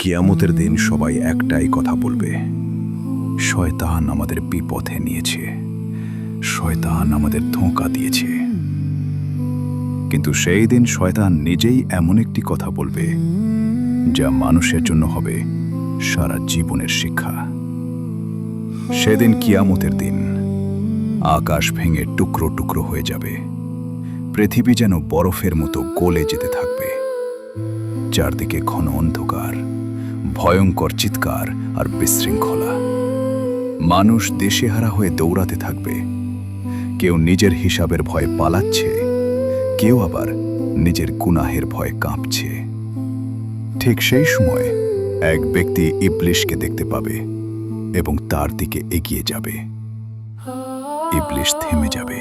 কিয়ামতের দিন সবাই একটাই কথা বলবে, শয়তান আমাদের বিপথে নিয়েছে, শয়তান আমাদের ধোঁকা দিয়েছে। কিন্তু সেই দিন শয়তান নিজেই এমন একটি কথা বলবে যা মানুষের জন্য হবে সারা জীবনের শিক্ষা। সেদিন কিয়ামতের দিন আকাশ ভেঙে টুকরো টুকরো হয়ে যাবে, পৃথিবী যেন বরফের মতো গলে যেতে থাকবে। চারদিকে ঘন অন্ধকার, ভয়ঙ্কর চিৎকার আর বিশৃঙ্খলা। মানুষ দিশেহারা হয়ে দৌড়াতে থাকবে, কেউ নিজের হিসাবের ভয়ে পালাচ্ছে, কেউ আবার নিজের গুনাহের ভয়ে কাঁপছে। ঠিক সেই সময় এক ব্যক্তি ইবলিশকে দেখতে পাবে এবং তার দিকে এগিয়ে যাবে। ইবলিশ থেমে যাবে,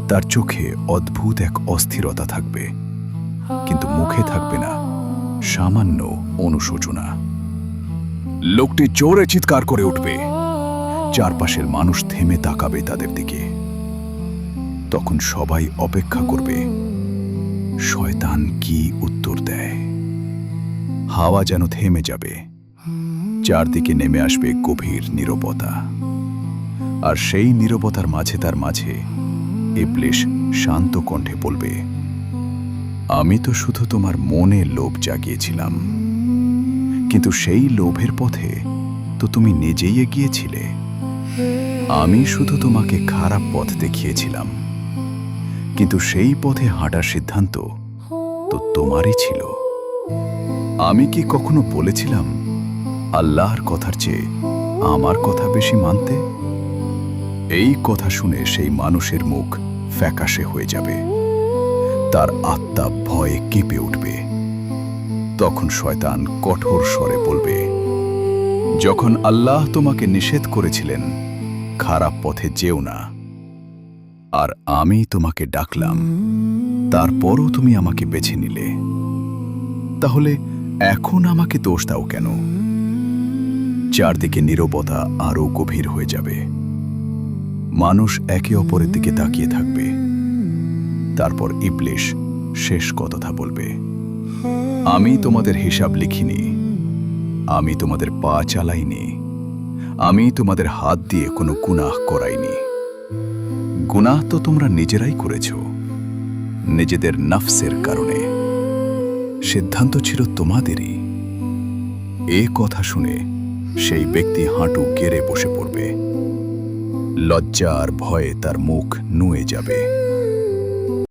তার চোখে অদ্ভুত এক অস্থিরতা থাকবে, কিন্তু মুখে থাকবে না সামান্য অনুশোচনা। লোকটি জোরে চিৎকার করে উঠবে, চারপাশের মানুষ থেমে তাকাবে তাদের দিকে। তখন সবাই অপেক্ষা করবে শয়তান কি উত্তর দেয়। হাওয়া যেন থেমে যাবে, চারদিকে নেমে আসবে গভীর নীরবতা। আর সেই নীরবতার মাঝে ইবলিশ শান্ত কণ্ঠে বলবে, আমি তো শুধু তোমার মনে লোভ জাগিয়েছিলাম, কিন্তু সেই লোভের পথে তো তুমি নিজেই এগিয়েছিলে। আমি শুধু তোমাকে খারাপ পথ দেখিয়েছিলাম, কিন্তু সেই পথে হাঁটার সিদ্ধান্ত তো তোমারই ছিল। আমি কি কখনো বলেছিলাম আল্লাহর কথার চেয়ে আমার কথা বেশি মানতে? এই কথা শুনে সেই মানুষের মুখ ফ্যাকাশে হয়ে যাবে, তার আত্মা ভয়ে কেঁপে উঠবে। তখন শয়তান কঠোর স্বরে বলবে, যখন আল্লাহ তোমাকে নিষেধ করেছিলেন খারাপ পথে যেও না, আর আমি তোমাকে ডাকলাম, তারপরও তুমি আমাকে বেছে নিলে, তাহলে এখন আমাকে দোষ দাও কেন? চারদিকে নীরবতা আরো গভীর হয়ে যাবে, মানুষ একে অপরের দিকে তাকিয়ে থাকবে। তারপর ইবলিশ শেষ কথা বলবে, আমি তোমাদের হিসাব লিখিনি, আমি তোমাদের পা চালাইনি, আমি তোমাদের হাত দিয়ে কোনো গুনাহ করাইনি। গুনাহ তো তোমরা নিজেরাই করেছ, নিজেদের নফসের কারণে। সিদ্ধান্ত ছিল তোমাদেরই। এ কথা শুনে সেই ব্যক্তি হাঁটু গেড়ে বসে পড়বে, লজ্জা আর ভয়ে তার মুখ নুয়ে যাবে।